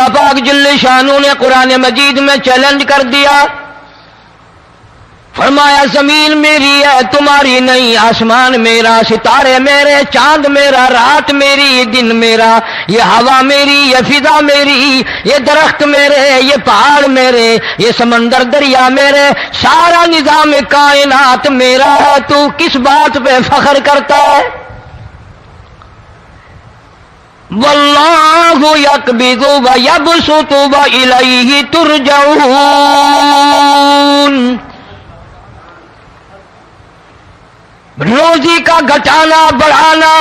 اللہ پاک جل شانہ نے قرآن مجید میں چیلنج کر دیا، فرمایا زمین میری ہے تمہاری نہیں، آسمان میرا، ستارے میرے، چاند میرا، رات میری، دن میرا، یہ ہوا میری، یہ فضا میری، یہ درخت میرے، یہ پہاڑ میرے، یہ سمندر دریا میرے، سارا نظام کائنات میرا ہے، تو کس بات پہ فخر کرتا ہے؟ واللہ یقبض ویبسط والیہ ترجعون، روزی کا گھٹانا بڑھانا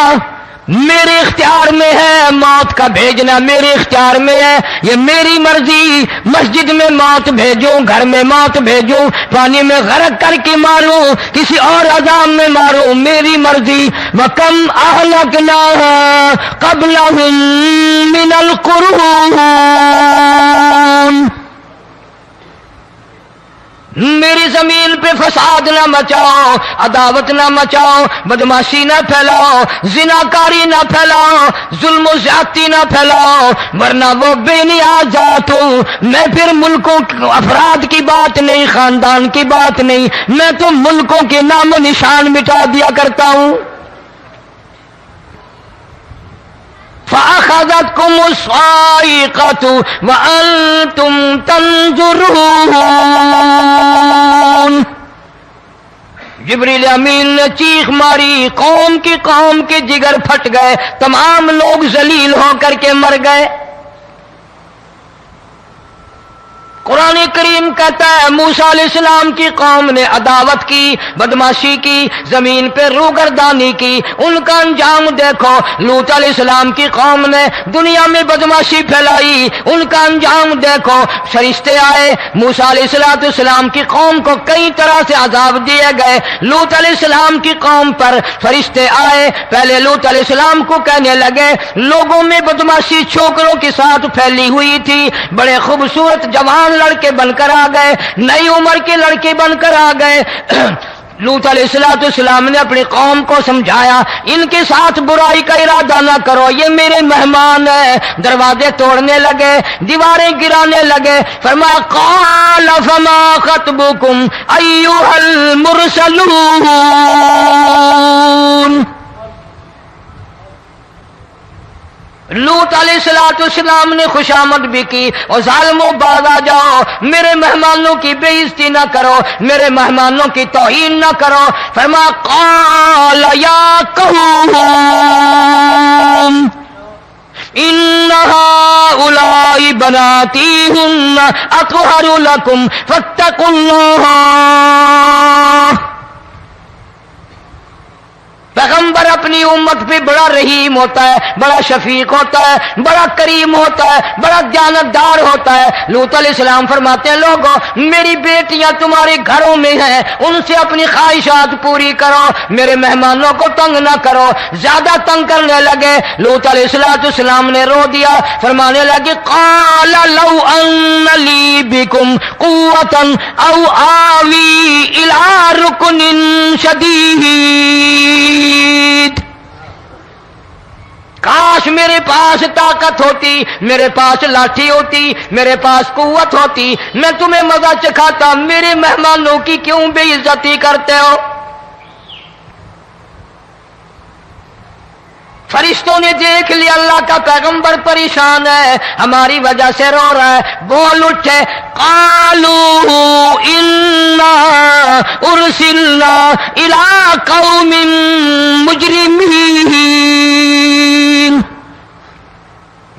میرے اختیار میں ہے، موت کا بھیجنا میرے اختیار میں ہے، یہ میری مرضی، مسجد میں موت بھیجوں، گھر میں موت بھیجوں، پانی میں غرق کر کے ماروں، کسی اور عذاب میں ماروں، میری مرضی۔ وَكَمْ أَهْلَكْنَا قَبْلَهُمْ مِنَ الْقُرُونِ، میری زمین پہ فساد نہ مچاؤ، عداوت نہ مچاؤ، بدماشی نہ پھیلاؤ، زناکاری نہ پھیلاؤ، ظلم و زیادتی نہ پھیلاؤ، ورنہ وہ بے نیاز ذات ہوں، میں پھر ملکوں افراد کی بات نہیں، خاندان کی بات نہیں، میں تو ملکوں کے نام و نشان مٹا دیا کرتا ہوں۔ فَأَخَذَتْكُمُ الصَّاعِقَةُ وَأَنْتُمْ تَنْظُرُونَ، جبریل امین نے چیخ ماری، قوم کے جگر پھٹ گئے، تمام لوگ ذلیل ہو کر کے مر گئے۔ قرآن کریم کہتا ہے موسیٰ علیہ السلام کی قوم نے عداوت کی، بدماشی کی، زمین پہ روگردانی کی، ان کا انجام دیکھو۔ لوط علیہ السلام کی قوم نے دنیا میں بدماشی پھیلائی، ان کا انجام دیکھو۔ فرشتے آئے، موسیٰ علیہ السلام کی قوم کو کئی طرح سے عذاب دیے گئے۔ لوط علیہ السلام کی قوم پر فرشتے آئے، پہلے لوط علیہ السلام کو کہنے لگے، لوگوں میں بدماشی چھوکروں کے ساتھ پھیلی ہوئی تھی، بڑے خوبصورت جوان لڑکے بن کر آ گئے، نئی عمر کے لڑکے بن کر آ گئے۔ لوط علیہ السلام نے اپنی قوم کو سمجھایا، ان کے ساتھ برائی کا ارادہ نہ کرو، یہ میرے مہمان ہیں۔ دروازے توڑنے لگے، دیواریں گرانے لگے، فرمایا قال فما خطبکم ایھا المرسلون، لوط علیہ السلام نے خوشامد بھی کی، اور ظالموں باز آ جاؤ، میرے مہمانوں کی بے عزتی نہ کرو، میرے مہمانوں کی توہین نہ کرو۔ فرمایا قال یا قوم ان هؤلاء بناتی ہن اطہر لکم فاتقوا اللہ، پیغمبر اپنی امت پہ بڑا رحیم ہوتا ہے، بڑا شفیق ہوتا ہے، بڑا کریم ہوتا ہے، بڑا دیانتدار ہوتا ہے۔ لوط علیہ السلام فرماتے ہیں لوگوں میری بیٹیاں تمہارے گھروں میں ہیں، ان سے اپنی خواہشات پوری کرو، میرے مہمانوں کو تنگ نہ کرو۔ زیادہ تنگ کرنے لگے، لوط علیہ السلام نے رو دیا، فرمانے لگے قال لو ان لی بکم قوۃ او آوی الی رکن شدید، کاش میرے پاس طاقت ہوتی، میرے پاس لاٹھی ہوتی، میرے پاس قوت ہوتی، میں تمہیں مزہ چکھاتا، میرے مہمانوں کی کیوں بے عزتی کرتے ہو؟ فرشتوں نے دیکھ لیا اللہ کا پیغمبر پریشان ہے، ہماری وجہ سے رو رہا ہے، بول اٹھے قالوا انا ارسلنا الی قوم مجرمین،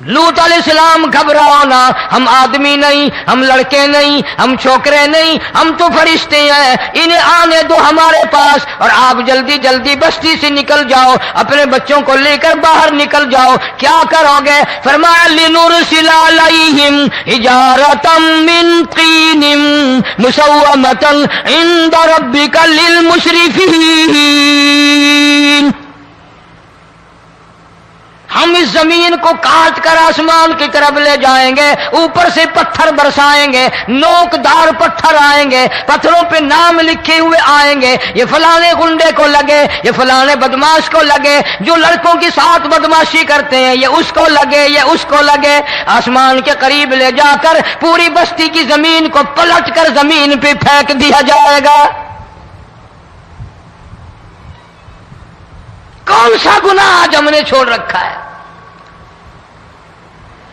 لوط علیہ السلام گھبراؤ نہ، ہم آدمی نہیں، ہم لڑکے نہیں، ہم چھوکرے نہیں، ہم تو فرشتے ہیں، انہیں آنے دو ہمارے پاس، اور آپ جلدی جلدی بستی سے نکل جاؤ، اپنے بچوں کو لے کر باہر نکل جاؤ۔ کیا کرو گے؟ فرمایا لنرسل علیہم حجارۃ من طین مسومۃ عند ربک للمسرفین، ہم اس زمین کو کاٹ کر آسمان کی طرف لے جائیں گے، اوپر سے پتھر برسائیں گے، نوکدار پتھر آئیں گے، پتھروں پہ نام لکھے ہوئے آئیں گے، یہ فلانے گنڈے کو لگے، یہ فلانے بدماش کو لگے، جو لڑکوں کے ساتھ بدماشی کرتے ہیں یہ اس کو لگے، یہ اس کو لگے۔ آسمان کے قریب لے جا کر پوری بستی کی زمین کو پلٹ کر زمین پہ پھینک دیا جائے گا۔ کون سا گناہ آج ہم نے چھوڑ رکھا ہے؟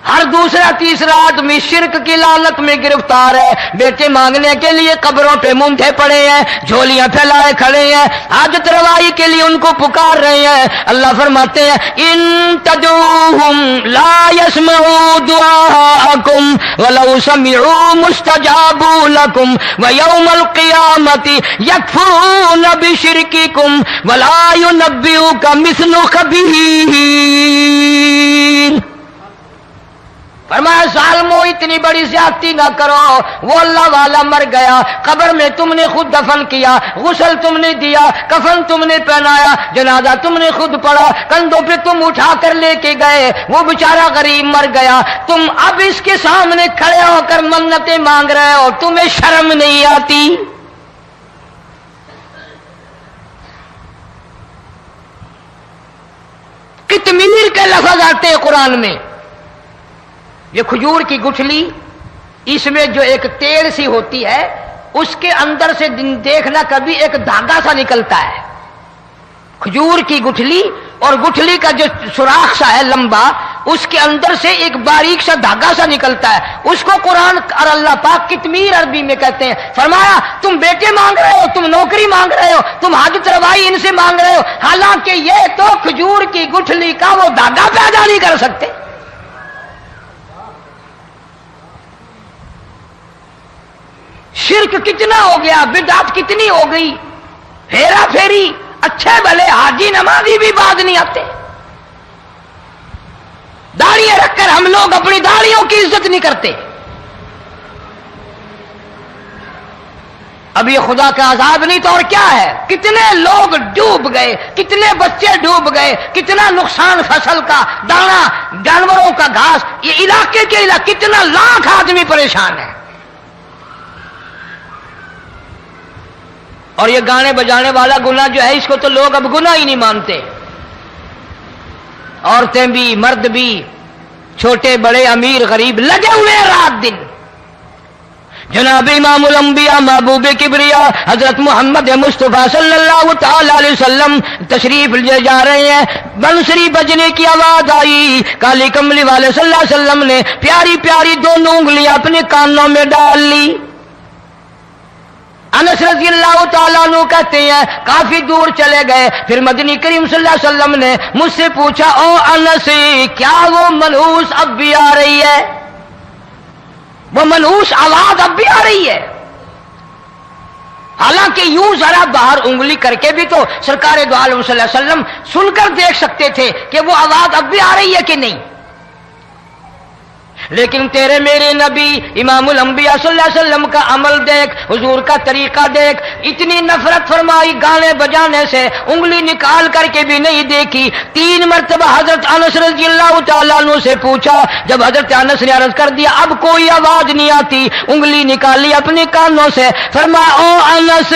ہر دوسرا تیسرا آدمی شرک کی لعنت میں گرفتار ہے، بیٹے مانگنے کے لیے قبروں پہ مونڈے پڑے ہیں، جھولیاں پھیلائے کھڑے ہیں، حاجت روائی کے لیے ان کو پکار رہے ہیں۔ اللہ فرماتے ہیں ان تدعوہم لا يسمعوا دعاءکم ولو سمعوا مستجابوا لکم ویوم القیامت یکفرون بشرککم ولا ینبئک مثل خبیر۔ فرمایا ظالمو اتنی بڑی زیادتی نہ کرو، وہ اللہ والا مر گیا، قبر میں تم نے خود دفن کیا، غسل تم نے دیا، کفن تم نے پہنایا، جنازہ تم نے خود پڑھا، کندھوں پہ تم اٹھا کر لے کے گئے، وہ بیچارہ غریب مر گیا، تم اب اس کے سامنے کھڑے ہو کر منتیں مانگ رہے ہو، تمہیں شرم نہیں آتی؟ کتمیر کے لفظ آتے ہیں قرآن میں۔ یہ کھجور کی گٹھلی، اس میں جو ایک تیل سی ہوتی ہے، اس کے اندر سے دیکھنا کبھی ایک دھاگا سا نکلتا ہے۔ کھجور کی گٹھلی، اور گٹھلی کا جو سوراخ سا ہے لمبا، اس کے اندر سے ایک باریک سا دھاگا سا نکلتا ہے، اس کو قرآن اور اللہ پاک کتمیر عربی میں کہتے ہیں۔ فرمایا تم بیٹے مانگ رہے ہو، تم نوکری مانگ رہے ہو، تم حاجت روائی ان سے مانگ رہے ہو، حالانکہ یہ تو کھجور کی گٹھلی کا وہ دھاگا پیدا نہیں کر سکتے۔ شرک کتنا ہو گیا، بدعت کتنی ہو گئی، ہیرا پھیری، اچھے بھلے حاجی نمازی بھی بعد نہیں آتے۔ داڑیاں رکھ کر ہم لوگ اپنی داڑیوں کی عزت نہیں کرتے۔ اب یہ خدا کا عذاب نہیں تو اور کیا ہے؟ کتنے لوگ ڈوب گئے، کتنے بچے ڈوب گئے، کتنا نقصان فصل کا، دانا، جانوروں کا گھاس، یہ علاقے کے علاقے کتنا لاکھ آدمی پریشان ہے۔ اور یہ گانے بجانے والا گناہ جو ہے، اس کو تو لوگ اب گناہ ہی نہیں مانتے۔ عورتیں بھی، مرد بھی، چھوٹے بڑے، امیر غریب لگے ہوئے رات دن۔ جناب امام الانبیاء محبوب کبریا حضرت محمد مصطفیٰ صلی اللہ تعالی علیہ وسلم تشریف لے جا رہے ہیں، بنسری بجنے کی آواز آئی، کالی کملی والے صلی اللہ علیہ وسلم نے پیاری پیاری دونوں انگلیاں اپنے کانوں میں ڈال لی۔ انس رضی اللہ تعالیٰ عنہ کہتے ہیں کافی دور چلے گئے، پھر مدنی کریم صلی اللہ علیہ وسلم نے مجھ سے پوچھا او انس، کیا وہ منحوس اب بھی آ رہی ہے؟ وہ منحوس آواز اب بھی آ رہی ہے؟ حالانکہ یوں ذرا باہر انگلی کر کے بھی تو سرکار دو عالم صلی اللہ علیہ وسلم سن کر دیکھ سکتے تھے کہ وہ آواز اب بھی آ رہی ہے کہ نہیں۔ لیکن تیرے میرے نبی امام الانبیاء صلی اللہ علیہ وسلم کا عمل دیکھ، حضور کا طریقہ دیکھ، اتنی نفرت فرمائی گانے بجانے سے، انگلی نکال کر کے بھی نہیں دیکھی۔ 3 مرتبہ حضرت انس رضی اللہ تعالیٰ عنہ سے پوچھا، جب حضرت انس نے عرض کر دیا اب کوئی آواز نہیں آتی، انگلی نکالی اپنے کانوں سے، فرمایا او انس،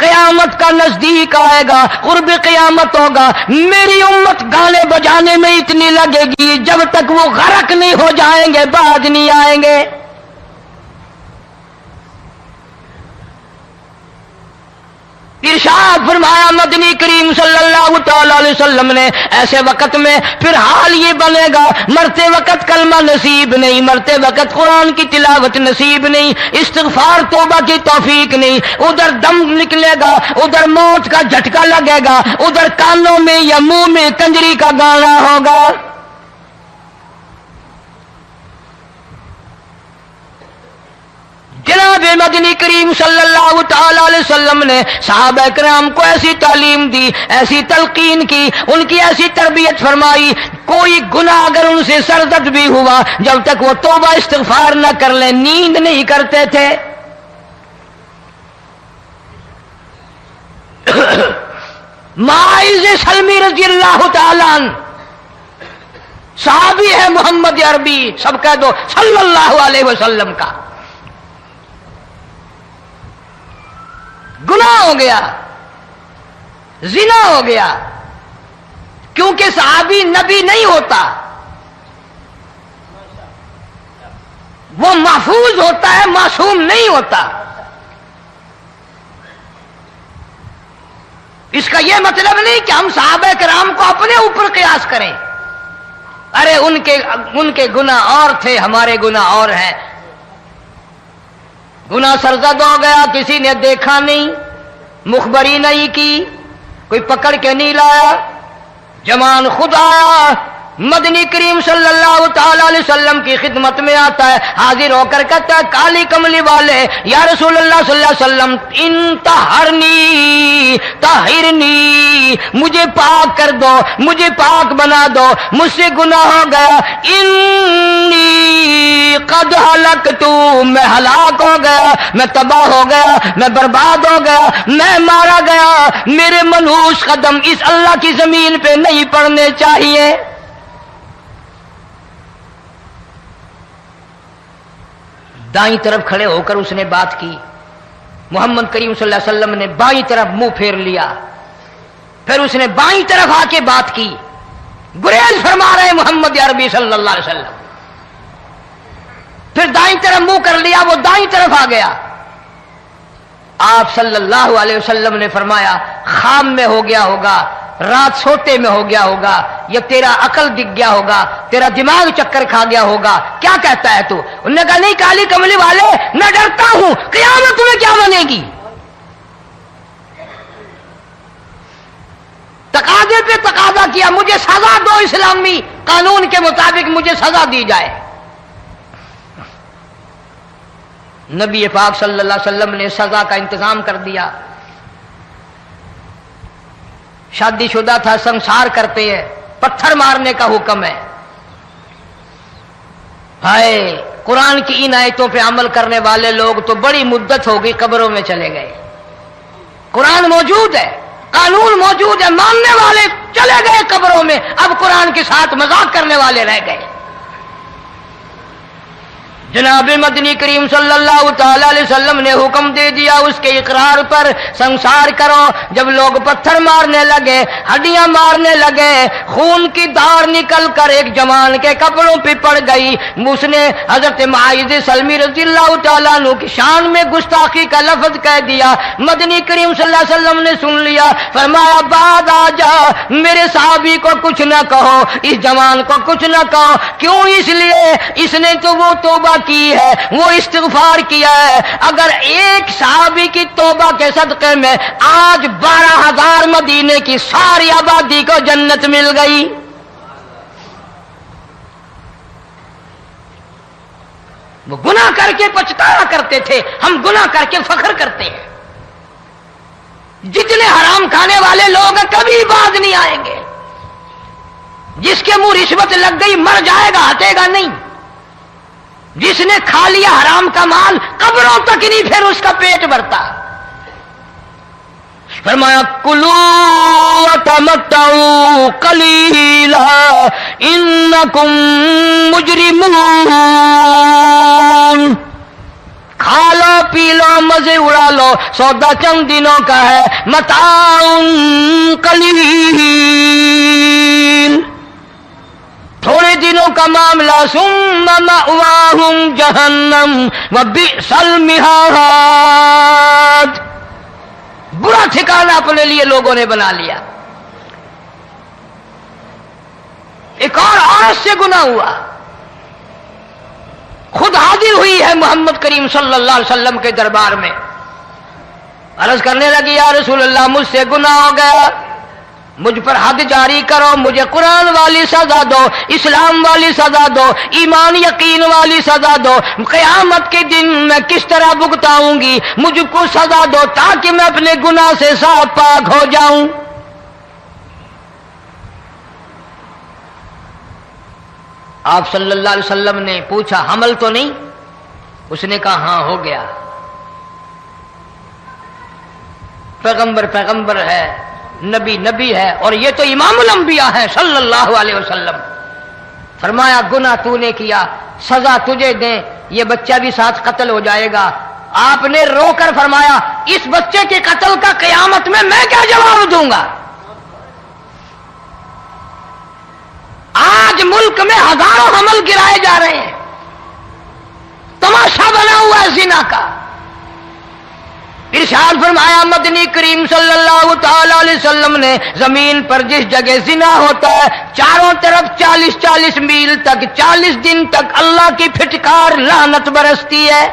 قیامت کا نزدیک آئے گا، قرب قیامت ہوگا، میری امت گانے بجانے میں اتنی لگے گی جب تک وہ غرق نہیں ہو جائیں گے بعد نہیں آئیں گے۔ ارشاد فرمایا مدنی کریم صلی اللہ تعالی علیہ وسلم نے ایسے وقت میں پھر حال یہ بنے گا، مرتے وقت کلمہ نصیب نہیں، مرتے وقت قرآن کی تلاوت نصیب نہیں، استغفار توبہ کی توفیق نہیں، ادھر دم نکلے گا، ادھر موت کا جھٹکا لگے گا، ادھر کانوں میں یا منہ میں کنجری کا گانا ہوگا۔ جناب مدنی کریم صلی اللہ تعالی علیہ وسلم نے صحابہ کرام کو ایسی تعلیم دی، ایسی تلقین کی، ان کی ایسی تربیت فرمائی، کوئی گناہ اگر ان سے سرزد بھی ہوا جب تک وہ توبہ استغفار نہ کر لیں نیند نہیں کرتے تھے۔ معاذ سلمی رضی اللہ تعالی عنہ صحابی ہے محمد عربی، سب کہہ دو صلی اللہ علیہ وسلم کا. گناہ ہو گیا، زنا ہو گیا، کیونکہ صحابی نبی نہیں ہوتا، وہ محفوظ ہوتا ہے، معصوم نہیں ہوتا. اس کا یہ مطلب نہیں کہ ہم صحابہ کرام کو اپنے اوپر قیاس کریں. ارے ان کے گناہ اور تھے، ہمارے گناہ اور ہیں. گناہ سرزد ہو گیا، کسی نے دیکھا نہیں، مخبری نہیں کی، کوئی پکڑ کے نہیں لایا، جمان خود آیا، مدنی کریم صلی اللہ تعالی علیہ وسلم کی خدمت میں آتا ہے، حاضر ہو کر کہتا ہے کالی کملی والے یا رسول اللہ صلی اللہ علیہ وسلم انتہرنی طہرنی، مجھے پاک کر دو، مجھے پاک بنا دو، مجھ سے گناہ ہو گیا. انی قد ہلکت، میں ہلاک ہو گیا، میں تباہ ہو گیا، میں برباد ہو گیا، میں مارا گیا. میرے منحوس قدم اس اللہ کی زمین پہ نہیں پڑنے چاہیے. دائیں طرف کھڑے ہو کر اس نے بات کی. محمد کریم صلی اللہ علیہ وسلم نے بائیں طرف منہ پھیر لیا، پھر اس نے بائیں طرف آ کے بات کی. گریز فرما رہے محمد عربی صلی اللہ علیہ وسلم. پھر دائیں طرف منہ کر لیا، وہ دائیں طرف آ گیا. آپ صلی اللہ علیہ وسلم نے فرمایا خام میں ہو گیا ہوگا، رات سوتے میں ہو گیا ہوگا، یا تیرا عقل دکھ گیا ہوگا، تیرا دماغ چکر کھا گیا ہوگا، کیا کہتا ہے تو؟ انہوں نے کہا نہیں کالی کملی والے، میں ڈرتا ہوں قیامت تمہیں کیا بنے گی. تقاضے پہ تقاضا کیا، مجھے سزا دو، اسلامی قانون کے مطابق مجھے سزا دی جائے. نبی پاک صلی اللہ علیہ وسلم نے سزا کا انتظام کر دیا. شادی شدہ تھا، سنسار کرتے ہیں، پتھر مارنے کا حکم ہے. ہائے قرآن کی ان آیتوں پہ عمل کرنے والے لوگ تو بڑی مدت ہو گئی قبروں میں چلے گئے. قرآن موجود ہے، قانون موجود ہے، ماننے والے چلے گئے قبروں میں، اب قرآن کے ساتھ مذاق کرنے والے رہ گئے. جناب مدنی کریم صلی اللہ تعالی علیہ وسلم نے حکم دے دیا اس کے اقرار پر سنسار کرو. جب لوگ پتھر مارنے لگے، ہڈیاں مارنے لگے، خون کی دھار نکل کر ایک جوان کے کپڑوں پہ پڑ گئی. اس نے حضرت معاذ سلمی رضی اللہ تعالیٰ عنہ کی شان میں گستاخی کا لفظ کہہ دیا. مدنی کریم صلی اللہ علیہ وسلم نے سن لیا، فرمایا بعد آ جا، میرے صحابی کو کچھ نہ کہو، اس جوان کو کچھ نہ کہو. کیوں؟ اس لیے اس نے تو وہ توبہ کی ہے، وہ استغفار کیا ہے. اگر ایک صحابی کی توبہ کے صدقے میں آج 12,000 مدینے کی ساری آبادی کو جنت مل گئی. وہ گناہ کر کے پچھتایا کرتے تھے، ہم گناہ کر کے فخر کرتے ہیں. جتنے حرام کھانے والے لوگ ہیں کبھی باز نہیں آئیں گے. جس کے منہ رشوت لگ گئی مر جائے گا، ہٹے گا نہیں. جس نے کھا لیا حرام کا مال قبروں تک نہیں پھر اس کا پیٹ بھرتا. فرمایا کلو وتمتعوا قلیلا انکم مجرمون، کھا لو پی لو مزے اڑا لو، سودا چند دنوں کا ہے، متاع قلیل، تھوڑے دنوں کا معاملہ. ثم مأواہم جہنم وبئس المہاد، برا ٹھکانہ اپنے لیے لوگوں نے بنا لیا. ایک اور عورت سے گناہ ہوا، خود حاضر ہوئی ہے محمد کریم صلی اللہ علیہ وسلم کے دربار میں، عرض کرنے لگی یا رسول اللہ مجھ سے گناہ ہو گیا، مجھ پر حد جاری کرو، مجھے قرآن والی سزا دو، اسلام والی سزا دو، ایمان یقین والی سزا دو. قیامت کے دن میں کس طرح بھگتاؤں گی، مجھ کو سزا دو تاکہ میں اپنے گناہ سے صاف پاک ہو جاؤں. آپ صلی اللہ علیہ وسلم نے پوچھا حمل تو نہیں؟ اس نے کہا ہاں ہو گیا. پیغمبر ہے، نبی ہے، اور یہ تو امام الانبیاء ہے صلی اللہ علیہ وسلم. فرمایا گناہ تو نے کیا، سزا تجھے دیں، یہ بچہ بھی ساتھ قتل ہو جائے گا۔ آپ نے رو کر فرمایا اس بچے کے قتل کا قیامت میں کیا جواب دوں گا؟ آج ملک میں ہزاروں حمل گرائے جا رہے ہیں، تماشا بنا ہوا ہے زنا کا۔ ارشاد فرمایا مدنی کریم صلی اللہ تعالی علیہ وسلم نے زمین پر جس جگہ زنا ہوتا ہے چاروں طرف 40 میل تک 40 دن تک اللہ کی پھٹکار لعنت برستی ہے۔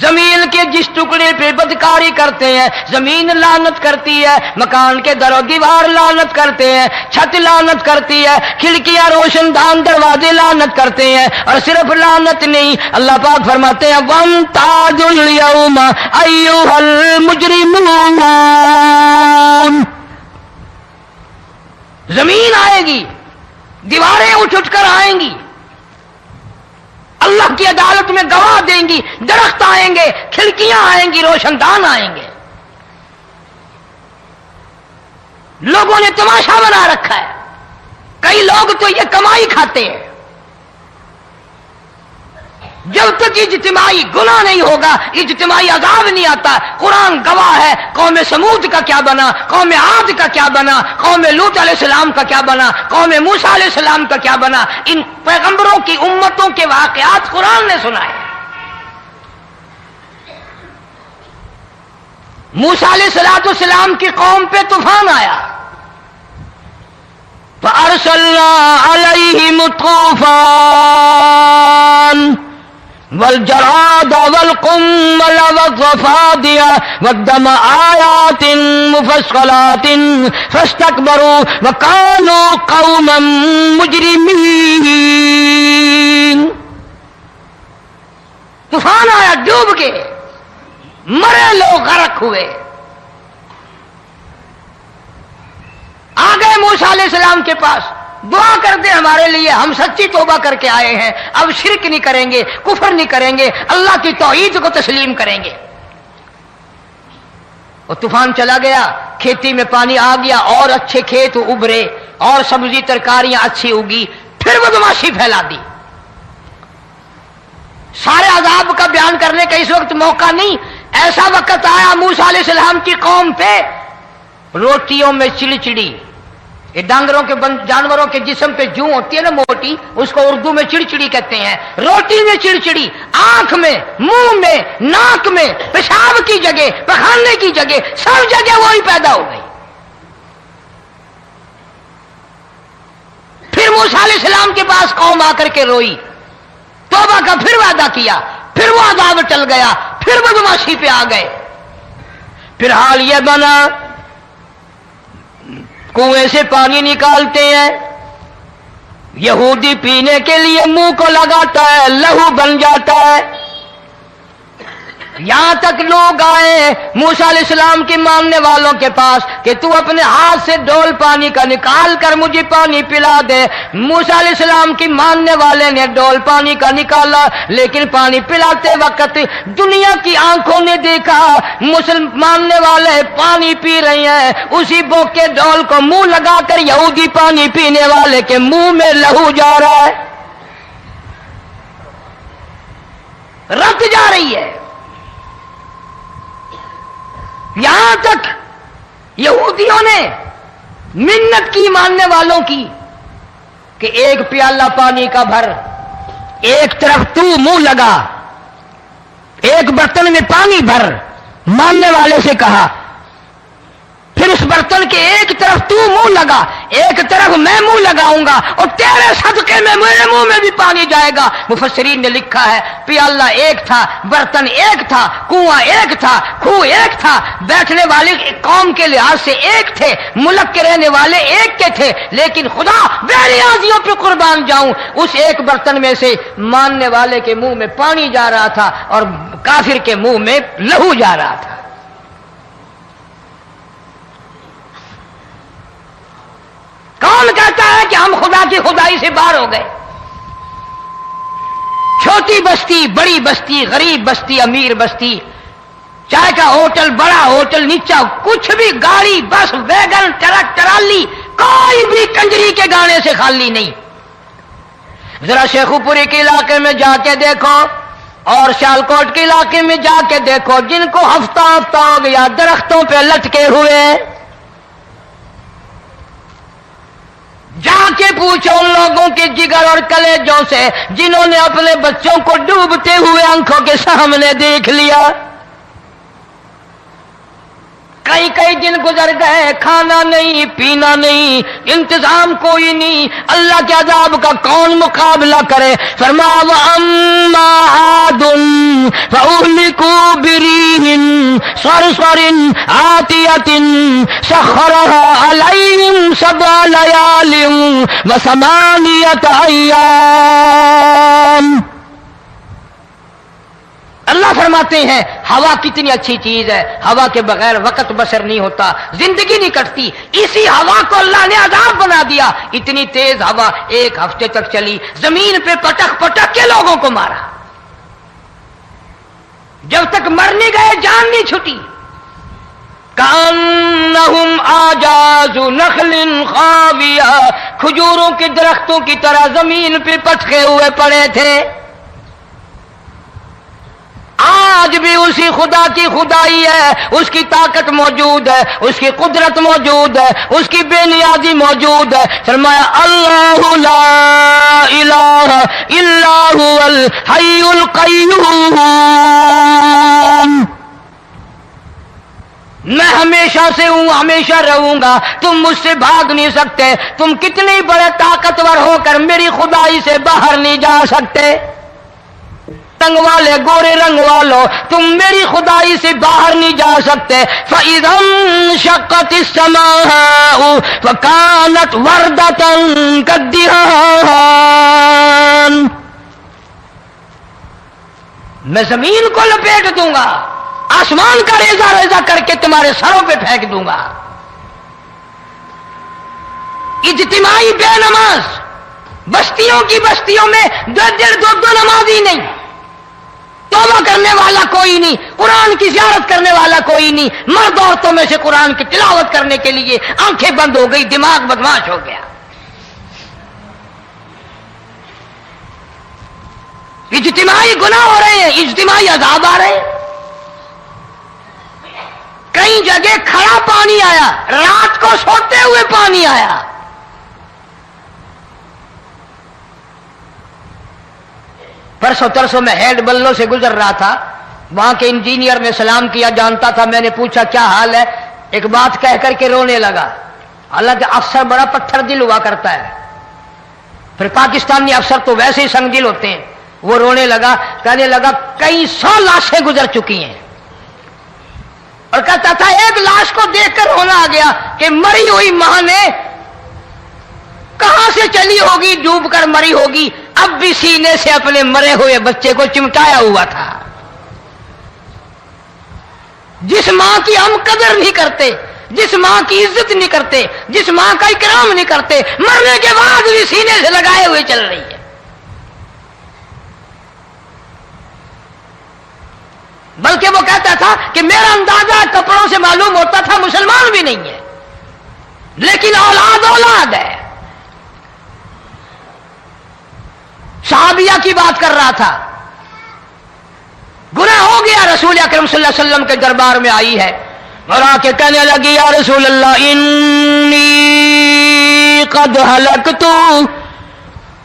زمین کے جس ٹکڑے پہ بدکاری کرتے ہیں زمین لعنت کرتی ہے، مکان کے در و دیوار لعنت کرتے ہیں، چھت لعنت کرتی ہے، کھڑکیاں روشن دان دروازے لعنت کرتے ہیں، اور صرف لعنت نہیں، اللہ پاک فرماتے ہیں وَامْتَازُوا الْيَوْمَ أَيُّهَا الْمُجْرِمُونَ۔ زمین آئے گی، دیواریں اٹھ کر آئیں گی، اللہ کی عدالت میں گواہ دیں گی، درخت آئیں گے، کھڑکیاں آئیں گی، روشن دان آئیں گے۔ لوگوں نے تماشا بنا رکھا ہے، کئی لوگ تو یہ کمائی کھاتے ہیں۔ جب تک اجتماعی گناہ نہیں ہوگا اجتماعی عذاب نہیں آتا۔ قرآن گواہ ہے، قوم سمود کا کیا بنا، قوم عاد کا کیا بنا، قوم لوط علیہ السلام کا کیا بنا، قوم موسیٰ علیہ السلام کا کیا بنا۔ ان پیغمبروں کی امتوں کے واقعات قرآن نے سنائے۔ موسیٰ علیہ السلام کی قوم پہ طوفان آیا، فَأَرْسَلْنَا عَلَيْهِمُ الطُّوفَانَ والجراد والقمل والضفادع والدم آيات مفصلات فاستكبروا وكانوا قوما مجرمين۔ طوفان آیا، ڈوب گئے، مرے لوگ، غرق ہوئے۔ آ گئے موسیٰ علیہ السلام کے پاس، دعا کر دیں ہمارے لیے، ہم سچی توبہ کر کے آئے ہیں، اب شرک نہیں کریں گے، کفر نہیں کریں گے، اللہ کی توحید کو تسلیم کریں گے۔ وہ طوفان چلا گیا، کھیتی میں پانی آ گیا، اور اچھے کھیت ابھرے، اور سبزی ترکاریاں اچھی اگی، پھر بدماشی پھیلا دی۔ سارے عذاب کا بیان کرنے کا اس وقت موقع نہیں۔ ایسا وقت آیا موسیٰ علیہ السلام کی قوم پہ روٹیوں میں چڑچڑی، یہ ڈانگروں کے جانوروں کے جسم پہ جوں ہوتی ہے نا موٹی، اس کو اردو میں چڑچڑی کہتے ہیں۔ روٹی میں چڑچڑی، آنکھ میں، منہ میں، ناک میں، پیشاب کی جگہ، پخانے کی جگہ، سب جگہ وہی پیدا ہو گئی۔ پھر موسیٰ علیہ السلام کے پاس قوم آ کر کے روئی، توبہ کا پھر وعدہ کیا، پھر وہ عذاب ٹل گیا، پھر بدماشی پہ آ گئے۔ پھر حال یہ بنا کنویں سے پانی نکالتے ہیں، یہودی پینے کے لیے منہ کو لگاتا ہے، لہو بن جاتا ہے۔ یہاں تک لوگ آئے موسیٰ علیہ السلام کے ماننے والوں کے پاس کہ تو اپنے ہاتھ سے ڈول پانی کا نکال کر مجھے پانی پلا دے۔ موسیٰ علیہ السلام کی ماننے والے نے ڈول پانی کا نکالا، لیکن پانی پلاتے وقت دنیا کی آنکھوں نے دیکھا ماننے والے پانی پی رہے ہیں، اسی بوک کے ڈول کو منہ لگا کر یہودی پانی پینے والے کے منہ میں لہو جا رہا ہے، رت جا رہی ہے۔ یہاں تک یہودیوں نے منت کی ماننے والوں کی کہ ایک پیالہ پانی کا بھر، ایک طرف تو منہ لگا، ایک برتن میں پانی بھر، ماننے والے سے کہا، پھر اس برتن کے ایک طرف تو منہ لگا، ایک طرف میں منہ لگاؤں گا، اور تیرے صدقے میں میرے منہ میں بھی پانی جائے گا۔ مفسرین نے لکھا ہے پیالہ ایک تھا، برتن ایک تھا، کنواں ایک تھا، کھوہ ایک تھا، بیٹھنے والے قوم کے لحاظ سے ایک تھے، ملک کے رہنے والے ایک کے تھے، لیکن خدا بے نیازیوں پہ قربان جاؤں، اس ایک برتن میں سے ماننے والے کے منہ میں پانی جا رہا تھا اور کافر کے منہ میں لہو جا رہا تھا۔ کون کہتا ہے کہ ہم خدا کی خدائی سے باہر ہو گئے؟ چھوٹی بستی، بڑی بستی، غریب بستی، امیر بستی، چائے کا ہوٹل، بڑا ہوٹل، نیچا، کچھ بھی، گاڑی، بس، ویگن، ٹرک، ٹرالی، کوئی بھی کنجری کے گانے سے خالی نہیں. ذرا شیخو پوری کے علاقے میں جا کے دیکھو اور سیالکوٹ کے علاقے میں جا کے دیکھو جن کو ہفتہ ہفتہ ہو گیا درختوں پہ لٹکے ہوئے، جا کے پوچھو ان لوگوں کے جگر اور کلیجوں سے جنہوں نے اپنے بچوں کو ڈوبتے ہوئے آنکھوں کے سامنے دیکھ لیا. کئی کئی دن گزر گئے، کھانا نہیں پینا نہیں، انتظام کوئی نہیں، اللہ کے عذاب کا کون مقابلہ کرے؟ فرمایا وَأَمَّا عَادٌ فَأُهْلِكُوا بِرِيحٍ صَرْصَرٍ عَاتِيَةٍ سَخَّرَهَا عَلَيْهِمْ 7 لَيَالٍ و8 أَيَّامٍ. اللہ فرماتے ہیں ہوا کتنی اچھی چیز ہے، ہوا کے بغیر وقت بسر نہیں ہوتا، زندگی نہیں کٹتی. اسی ہوا کو اللہ نے عذاب بنا دیا. اتنی تیز ہوا 1 ہفتے تک چلی، زمین پہ پٹک پٹک کے لوگوں کو مارا. جب تک مر نہیں گئے جان نہیں چھٹی. کأنہم اعجاز نخل خاویہ، کھجوروں کے درختوں کی طرح زمین پہ پٹکے ہوئے پڑے تھے. آج بھی اسی خدا کی خدائی ہے، اس کی طاقت موجود ہے، اس کی قدرت موجود ہے، اس کی بے نیازی موجود ہے. فرمایا اللہ لا الہ الا هو الحی القیوم. میں ہمیشہ سے ہوں، ہمیشہ رہوں گا، تم مجھ سے بھاگ نہیں سکتے. تم کتنے بڑے طاقتور ہو کر میری خدائی سے باہر نہیں جا سکتے. رنگ والے، گورے رنگ والو، تم میری خدائی سے باہر نہیں جا سکتے. فَإِذَا انشَقَّتِ السَّمَاءُ فَكَانَتْ وَرْدَةً كَالدِّهَانِ. میں زمین کو لپیٹ دوں گا، آسمان کا ریزہ ریزہ کر کے تمہارے سروں پہ پھینک دوں گا. اجتماعی بے نماز، بستیوں کی بستیوں میں 2 نمازی نہیں، توبہ کرنے والا کوئی نہیں، قرآن کی زیارت کرنے والا کوئی نہیں. مرد عورتوں میں سے قرآن کی تلاوت کرنے کے لیے آنکھیں بند ہو گئی، دماغ بدماش ہو گیا. اجتماعی گناہ ہو رہے ہیں، اجتماعی عذاب آ رہے ہیں. کئی جگہ کھڑا پانی آیا، رات کو سوتے ہوئے پانی آیا. پرسوں ترسوں میں ہیڈ بلوں سے گزر رہا تھا، وہاں کے انجینئر نے سلام کیا، جانتا تھا. میں نے پوچھا کیا حال ہے؟ ایک بات کہہ کر کے رونے لگا. حالانکہ افسر بڑا پتھر دل ہوا کرتا ہے، پھر پاکستانی افسر تو ویسے ہی سنگ دل ہوتے ہیں. وہ رونے لگا، کہنے لگا کئی 100 لاشیں گزر چکی ہیں، اور کہتا تھا ایک لاش کو دیکھ کر رونا آ گیا کہ مری ہوئی ماں نے کہاں سے چلی ہوگی، ڈوب کر مری ہوگی، اب بھی سینے سے اپنے مرے ہوئے بچے کو چمٹایا ہوا تھا. جس ماں کی ہم قدر نہیں کرتے، جس ماں کی عزت نہیں کرتے، جس ماں کا اکرام نہیں کرتے، مرنے کے بعد بھی سینے سے لگائے ہوئے چل رہی ہے. بلکہ وہ کہتا تھا کہ میرا اندازہ کپڑوں سے معلوم ہوتا تھا مسلمان بھی نہیں ہے، لیکن اولاد اولاد ہے. صحابیہ کی بات کر رہا تھا، گناہ ہو گیا، رسول اکرم صلی اللہ علیہ وسلم کے دربار میں آئی ہے اور آ کے کہنے لگی یا رسول اللہ انی قد ہلکت،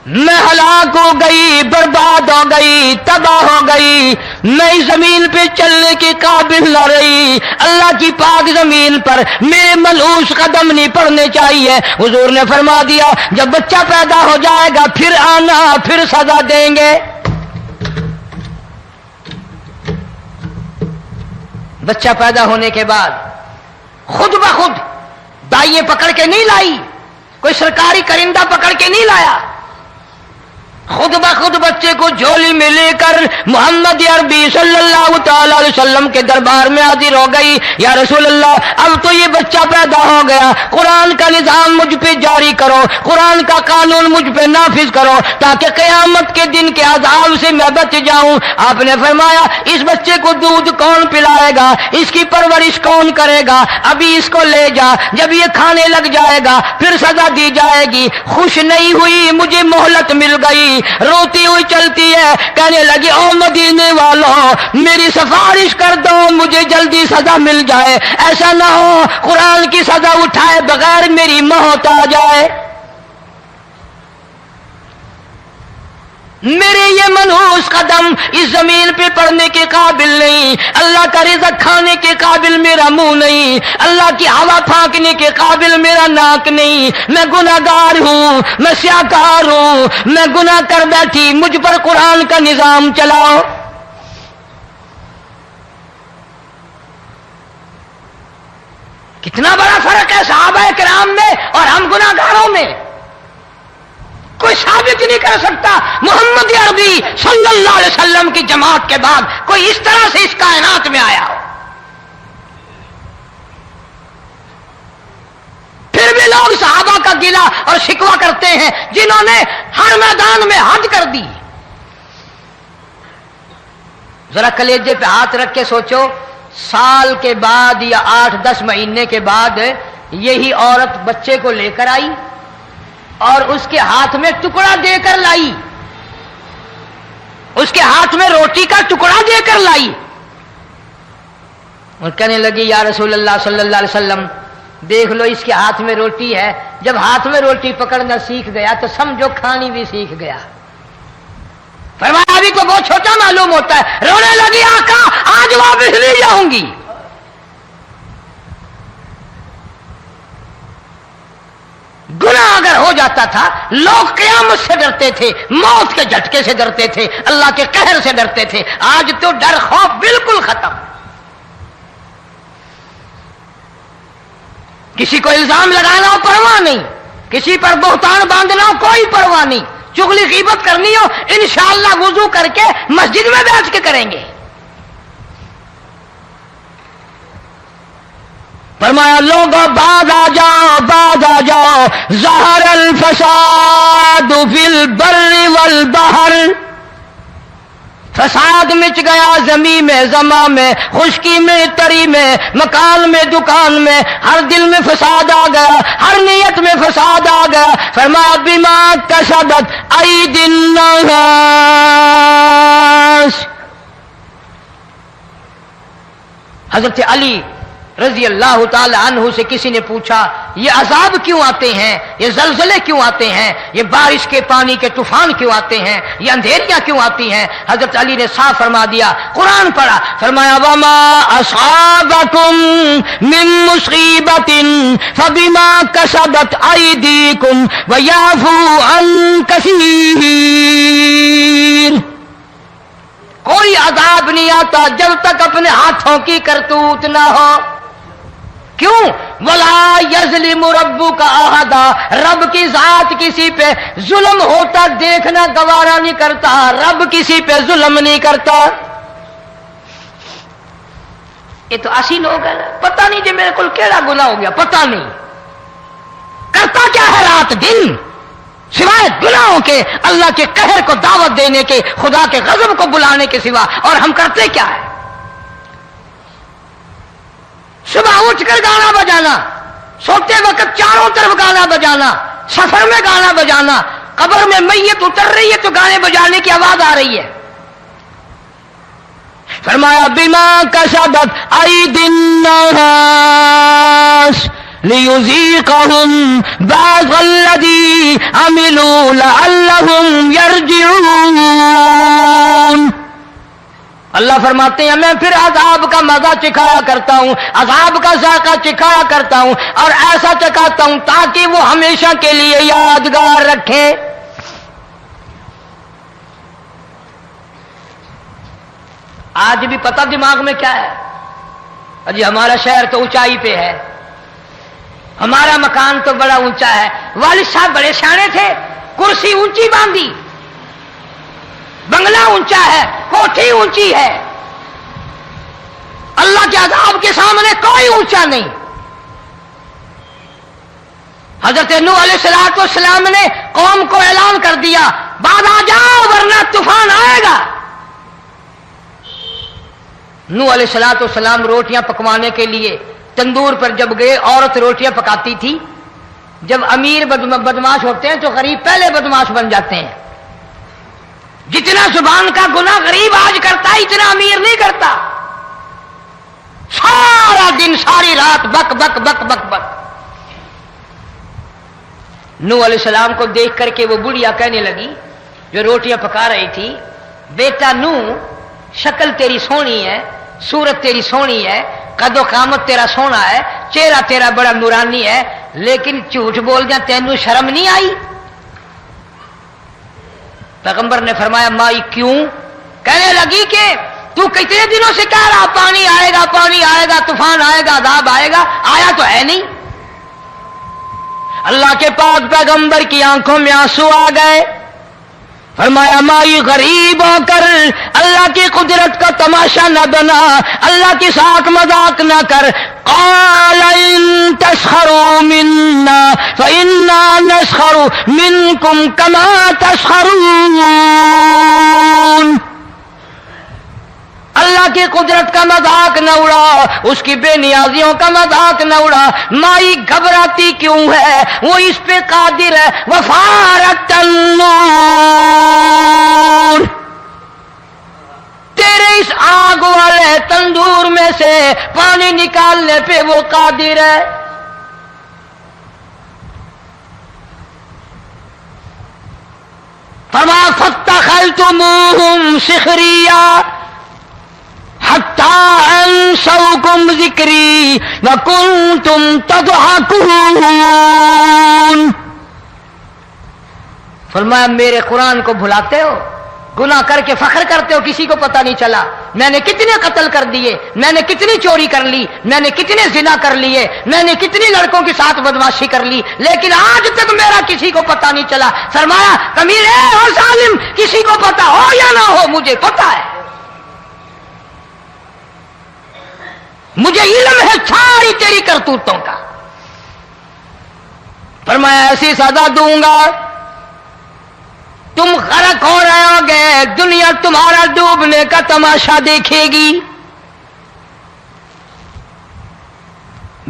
میں ہلاک ہو گئی، برباد ہو گئی، تباہ ہو گئی، میں اس زمین پہ چلنے کے قابل نہ رہی. اللہ کی پاک زمین پر میرے ملعوس قدم نہیں پڑنے چاہیے. حضور نے فرما دیا جب بچہ پیدا ہو جائے گا پھر آنا، پھر سزا دیں گے. بچہ پیدا ہونے کے بعد خود بخود دائیں پکڑ کے نہیں لائی، کوئی سرکاری کرندہ پکڑ کے نہیں لایا، خود بخود بچے کو جھولی میں لے کر محمد عربی صلی اللہ تعالی علیہ وسلم کے دربار میں حاضر ہو گئی. یا رسول اللہ، اب تو یہ بچہ پیدا ہو گیا، قرآن کا نظام مجھ پہ جاری کرو، قرآن کا قانون مجھ پہ نافذ کرو تاکہ قیامت کے دن کے عذاب سے میں بچ جاؤں. آپ نے فرمایا اس بچے کو دودھ کون پلائے گا، اس کی پرورش کون کرے گا، ابھی اس کو لے جا، جب یہ کھانے لگ جائے گا پھر سزا دی جائے گی. خوش نہیں ہوئی، مجھے مہلت مل گئی، روتی ہوئی چلتی ہے، کہنے لگی او مدینے والوں میری سفارش کر دو، مجھے جلدی سزا مل جائے، ایسا نہ ہو قرآن کی سزا اٹھائے بغیر میری موت آ جائے. میرے یہ منحوس قدم اس زمین پہ پڑنے کے قابل نہیں، اللہ کا رزق کھانے کے قابل میرا منہ نہیں، اللہ کی ہوا پھانکنے کے قابل میرا ناک نہیں، میں گناہگار ہوں، میں سیاکار ہوں، میں گناہ کر بیٹھی، مجھ پر قرآن کا نظام چلاؤ. کتنا بڑا فرق ہے صحابہ کرام میں اور ہم گناہگاروں میں. کوئی ثابت نہیں کر سکتا محمد عربی صلی اللہ علیہ وسلم کی جماعت کے بعد کوئی اس طرح سے اس کائنات میں آیا ہو. پھر بھی لوگ صحابہ کا گلہ اور شکوہ کرتے ہیں جنہوں نے ہر میدان میں حج کر دی. ذرا کلیجے پہ ہاتھ رکھ کے سوچو، سال کے بعد یا 8-10 مہینے کے بعد یہی عورت بچے کو لے کر آئی اور اس کے ہاتھ میں ٹکڑا دے کر لائی، اس کے ہاتھ میں روٹی کا ٹکڑا دے کر لائی اور کہنے لگی یا رسول اللہ صلی اللہ علیہ وسلم دیکھ لو اس کے ہاتھ میں روٹی ہے. جب ہاتھ میں روٹی پکڑنا سیکھ گیا تو سمجھو کھانی بھی سیکھ گیا. فرمایا ابھی تو بہت چھوٹا معلوم ہوتا ہے. رونے لگی آقا آج واپس نہیں جاؤں گی. گناہ اگر ہو جاتا تھا لوگ قیامت سے ڈرتے تھے، موت کے جھٹکے سے ڈرتے تھے، اللہ کے قہر سے ڈرتے تھے. آج تو ڈر خوف بالکل ختم. کسی کو الزام لگانا ہو پرواہ نہیں، کسی پر بہتان باندھنا ہو کوئی پرواہ نہیں، چغلی غیبت کرنی ہو انشاءاللہ وضو کر کے مسجد میں بیٹھ کے کریں گے. فرمایا لوگوں بعد آ جاؤ ظہر الفساد فی البر والبحر. فساد مچ گیا زمین میں، زماں میں، خشکی میں، تری میں، مکان میں، دکان میں، ہر دل میں فساد آ گیا، ہر نیت میں فساد آ گیا. فرمایا بما کسبت ایدی الناس. حضرت علی رضی اللہ تعالی عنہ سے کسی نے پوچھا یہ عذاب کیوں آتے ہیں، یہ زلزلے کیوں آتے ہیں، یہ بارش کے پانی کے طوفان کیوں آتے ہیں، یہ اندھیریاں کیوں آتی ہیں؟ حضرت علی نے صاف فرما دیا، قرآن پڑھا، فرمایا وما اصابکم من مصیبت فبما کسبت ایدیکم ویعفو عن کثیر. کوئی عذاب نہیں آتا جب تک اپنے ہاتھوں کی کرتوت نہ ہو. کیوں؟ ولا یظلم ربک احدا. رب کی ذات کسی پہ ظلم ہوتا دیکھنا گوارا نہیں کرتا، رب کسی پہ ظلم نہیں کرتا. یہ تو ایسی لوگ ہیں پتہ نہیں جی میرے کو کیڑا گناہ ہو گیا، پتہ نہیں کرتا کیا ہے رات دن سوائے گناہوں کے، اللہ کے قہر کو دعوت دینے کے، خدا کے غضب کو بلانے کے سوا. اور ہم کرتے کیا ہے؟ صبح اٹھ کر گانا بجانا، سوتے وقت چاروں طرف گانا بجانا، سفر میں گانا بجانا، قبر میں میت اتر رہی ہے تو گانے بجانے کی آواز آ رہی ہے. فرمایا بما کسبت ایدی الناس لیذیقہم بعض الذی عملوا لعلہم یرجعون. اللہ فرماتے ہیں میں پھر عذاب کا مزہ چکھایا کرتا ہوں، عذاب کا ذائقہ چکھایا کرتا ہوں اور ایسا چکھاتا ہوں تاکہ وہ ہمیشہ کے لیے یادگار رکھے. آج بھی پتہ دماغ میں کیا ہے؟ جی ہمارا شہر تو اونچائی پہ ہے، ہمارا مکان تو بڑا اونچا ہے. والد صاحب بڑے سیانے تھے، کرسی اونچی باندھی، بنگلہ اونچا ہے، کوٹھی اونچی ہے، اللہ کے عذاب کے سامنے کوئی اونچا نہیں۔ حضرت نوح علیہ السلام نے قوم کو اعلان کر دیا، بعد آ جاؤ ورنہ طوفان آئے گا۔ نوح علیہ السلام روٹیاں پکوانے کے لیے تندور پر جب گئے، عورت روٹیاں پکاتی تھی۔ جب امیر بدماش ہوتے ہیں تو غریب پہلے بدماش بن جاتے ہیں۔ جتنا زبان کا گناہ غریب آج کرتا ہے اتنا امیر نہیں کرتا۔ سارا دن ساری رات بک بک بک بک بک۔ نوح علیہ السلام کو دیکھ کر کے وہ بڑھیا کہنے لگی جو روٹیاں پکا رہی تھی، بیٹا نوح، شکل تیری سونی ہے، صورت تیری سونی ہے، قد و قامت تیرا سونا ہے، چہرہ تیرا بڑا نورانی ہے، لیکن جھوٹ بول جا تینوں شرم نہیں آئی؟ پیغمبر نے فرمایا مائی کیوں؟ کہنے لگی کہ تو کتنے دنوں سے کہہ رہا پانی آئے گا، پانی آئے گا، طوفان آئے گا، عذاب آئے گا، آیا تو ہے نہیں۔ اللہ کے پاک پیغمبر کی آنکھوں میں آنسو آ گئے۔ فرمایا مائی غریب ہو کر اللہ کی قدرت کا تماشا نہ بنا، اللہ کے ساتھ مذاق نہ کر۔ قال ان تسخروا منا فإنا نسخر منكم كما تسخرون۔ اللہ کی قدرت کا مذاق نہ اڑا، اس کی بے نیازیوں کا مذاق نہ اڑا۔ مائی گھبراتی کیوں ہے؟ وہ اس پہ قادر ہے۔ وفارت النور، تیرے اس آگ والے تندور میں سے پانی نکالنے پہ وہ قادر ہے۔ فما فاتخذتموہم سخریا حتی انسوکم ذکری وکنتم تضحکون۔ فرمایا میرے قرآن کو بھلاتے ہو، گناہ کر کے فخر کرتے ہو، کسی کو پتہ نہیں چلا میں نے کتنے قتل کر دیے، میں نے کتنی چوری کر لی، میں نے کتنے زنا کر لیے، میں نے کتنی لڑکوں کے ساتھ بدماشی کر لی، لیکن آج تک میرا کسی کو پتہ نہیں چلا۔ فرمایا کمینے اور ظالم، کسی کو پتہ ہو یا نہ ہو مجھے پتہ ہے، مجھے علم ہے ساری تیری کرتوتوں کا۔ فرمایا ایسی سزا دوں گا تم غرق ہو رہے ہو گے، دنیا تمہارا ڈوبنے کا تماشا دیکھے گی۔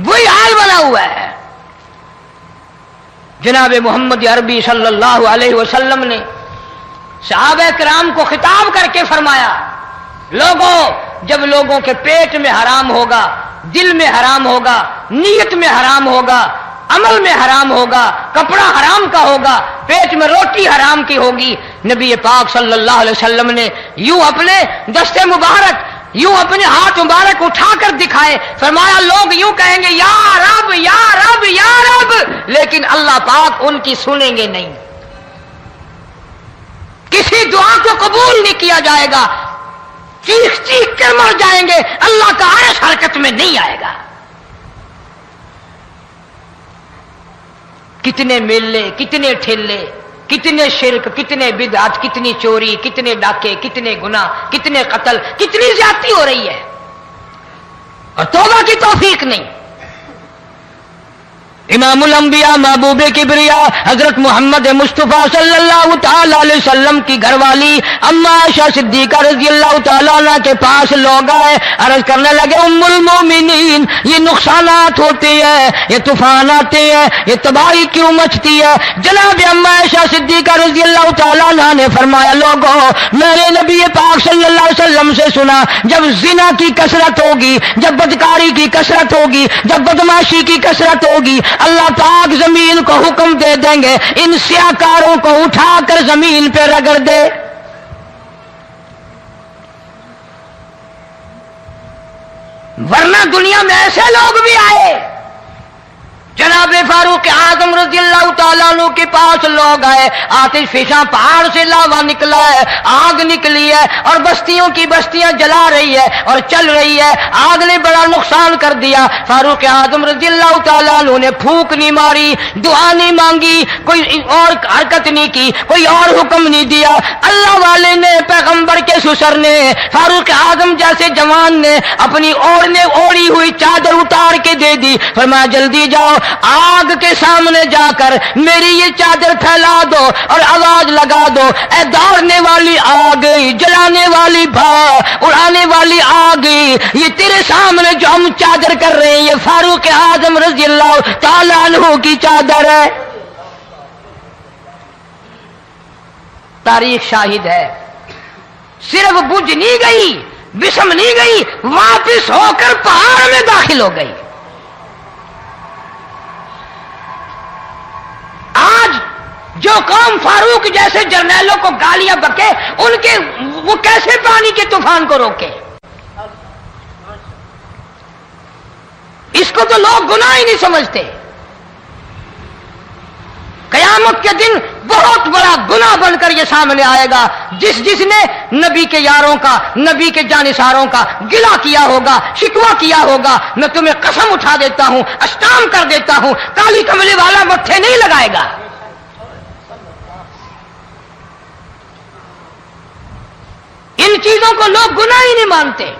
وہی حال بنا ہوا ہے۔ جناب محمد عربی صلی اللہ علیہ وسلم نے صحابہ کرام کو خطاب کر کے فرمایا، لوگوں، جب لوگوں کے پیٹ میں حرام ہوگا، دل میں حرام ہوگا، نیت میں حرام ہوگا، عمل میں حرام ہوگا، کپڑا حرام کا ہوگا، پیٹ میں روٹی حرام کی ہوگی، نبی پاک صلی اللہ علیہ وسلم نے یوں اپنے دست مبارک، یوں اپنے ہاتھ مبارک اٹھا کر دکھائے، فرمایا لوگ یوں کہیں گے یا رب یا رب یا رب، لیکن اللہ پاک ان کی سنیں گے نہیں، کسی دعا کو قبول نہیں کیا جائے گا، چیخ چیخ کر مر جائیں گے، اللہ کا عرش حرکت میں نہیں آئے گا۔ کتنے میلے، کتنے ٹھیلے، کتنے شرک، کتنے بدعت، کتنی چوری، کتنے ڈاکے، کتنے گناہ، کتنے قتل، کتنی زیادتی ہو رہی ہے اور توبہ کی توفیق نہیں۔ امام الانبیاء محبوب کبریا حضرت محمد مصطفیٰ صلی اللہ تعالی علیہ وسلم کی گھر والی اما عائشہ صدیقہ رضی اللہ تعالیٰ عنہ کے پاس لوگ آئے، عرض کرنے لگے ام المومنین، یہ نقصانات ہوتے ہیں، یہ طوفان آتے ہیں، یہ تباہی کیوں مچتی ہے؟ جناب اما عائشہ صدیقہ رضی اللہ تعالیٰ عنہ نے فرمایا لوگوں، میں نے نبی پاک صلی اللہ علیہ وسلم سے سنا جب زنا کی کثرت ہوگی، جب بدکاری کی کثرت ہوگی، جب بدماشی کی کثرت ہوگی، اللہ پاک زمین کو حکم دے دیں گے ان سیاکاروں کو اٹھا کر زمین پہ رگڑ دے۔ ورنہ دنیا میں ایسے لوگ بھی آئے جناب فاروق اعظم رضی اللہ تعالیٰ عنہ کے پاس لوگ آئے، آتش فشاں پہاڑ سے لاوا نکلا ہے، آگ نکلی ہے اور بستیوں کی بستیاں جلا رہی ہے اور چل رہی ہے، آگ نے بڑا نقصان کر دیا۔ فاروق اعظم رضی اللہ تعالیٰ عنہ نے پھونک نہیں ماری، دعا نہیں مانگی، کوئی اور حرکت نہیں کی، کوئی اور حکم نہیں دیا۔ اللہ والے نے، پیغمبر کے سسر نے، فاروق اعظم جیسے جوان نے اپنی اوڑھی ہوئی چادر اتار کے دے دی، فرمایا جلدی جاؤ، آگ کے سامنے جا کر میری یہ چادر پھیلا دو اور آواز لگا دو، اے دوڑنے والی آگ، جلانے والی بھا، اڑانے والی آگ، یہ تیرے سامنے جو ہم چادر کر رہے ہیں یہ فاروق اعظم رضی اللہ تعالیٰ عنہ کی چادر ہے۔ تاریخ شاہد ہے، صرف بجھ نہیں گئی، بسم نہیں گئی، واپس ہو کر پہاڑ میں داخل ہو گئی۔ آج جو قوم فاروق جیسے جرنیلوں کو گالیاں بکے، ان کے وہ کیسے پانی کے طوفان کو روکے؟ اس کو تو لوگ گناہ ہی نہیں سمجھتے۔ قیامت کے دن بہت بڑا گناہ بن کر یہ سامنے آئے گا، جس نے نبی کے یاروں کا، نبی کے جانثاروں کا گلہ کیا ہوگا، شکوہ کیا ہوگا، میں تمہیں قسم اٹھا دیتا ہوں، اشتام کر دیتا ہوں، کالی کملی والا مٹھے نہیں لگائے گا۔ ان چیزوں کو لوگ گناہ ہی نہیں مانتے۔